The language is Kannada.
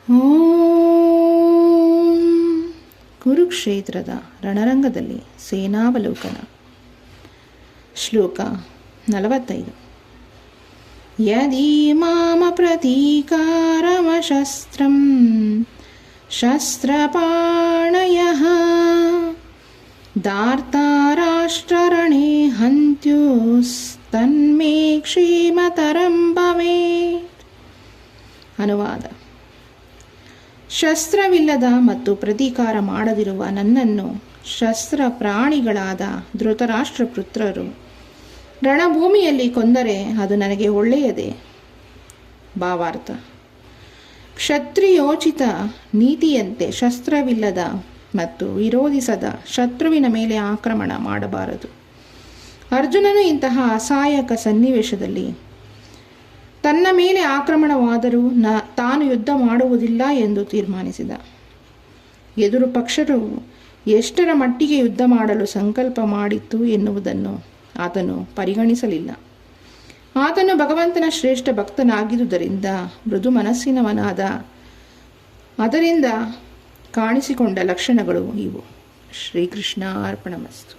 ಓಂ ಕುರುಕ್ಷೇತ್ರದ ರಣರಂಗದಲ್ಲಿ ಸೇನಾವಲೋಕನ. ಶ್ಲೋಕ 45. ಯದಿ ಮಾಮ ಪ್ರತೀಕಾರಮಶಸ್ತ್ರಂ ಶಸ್ತ್ರಪಾಣಯಃ ದಾರ್ತಾರಾಷ್ಟ್ರರಣೇ ಹಂತ್ಯೋಸ್ತನ್ಮೇ ಕ್ಷೇಮತರಂ ಭವೇತ್. ಅನುವಾದ: ಶಸ್ತ್ರವಿಲ್ಲದ ಮತ್ತು ಪ್ರತೀಕಾರ ಮಾಡದಿರುವ ನನ್ನನ್ನು ಶಸ್ತ್ರ ಪ್ರಾಣಿಗಳಾದ ಧೃತರಾಷ್ಟ್ರ ಪುತ್ರರು ರಣಭೂಮಿಯಲ್ಲಿ ಕೊಂದರೆ ಅದು ನನಗೆ ಒಳ್ಳೆಯದೇ. ಭಾವಾರ್ಥ: ಕ್ಷತ್ರಿಯೋಚಿತ ನೀತಿಯಂತೆ ಶಸ್ತ್ರವಿಲ್ಲದ ಮತ್ತು ವಿರೋಧಿಸದ ಶತ್ರುವಿನ ಮೇಲೆ ಆಕ್ರಮಣ ಮಾಡಬಾರದು. ಅರ್ಜುನನು ಇಂತಹ ಅಸಹಾಯಕ ಸನ್ನಿವೇಶದಲ್ಲಿ ತನ್ನ ಮೇಲೆ ಆಕ್ರಮಣವಾದರೂ ತಾನು ಯುದ್ಧ ಮಾಡುವುದಿಲ್ಲ ಎಂದು ತೀರ್ಮಾನಿಸಿದ. ಎದುರು ಪಕ್ಷರು ಎಷ್ಟರ ಮಟ್ಟಿಗೆ ಯುದ್ಧ ಮಾಡಲು ಸಂಕಲ್ಪ ಮಾಡಿತ್ತು ಎನ್ನುವುದನ್ನು ಆತನು ಪರಿಗಣಿಸಲಿಲ್ಲ. ಆತನು ಭಗವಂತನ ಶ್ರೇಷ್ಠ ಭಕ್ತನಾಗಿದ್ದುದರಿಂದ ಮೃದು ಮನಸ್ಸಿನವನಾದ. ಅದರಿಂದ ಕಾಣಿಸಿಕೊಂಡ ಲಕ್ಷಣಗಳು ಇವು. ಶ್ರೀಕೃಷ್ಣ ಅರ್ಪಣಮಸ್ತು.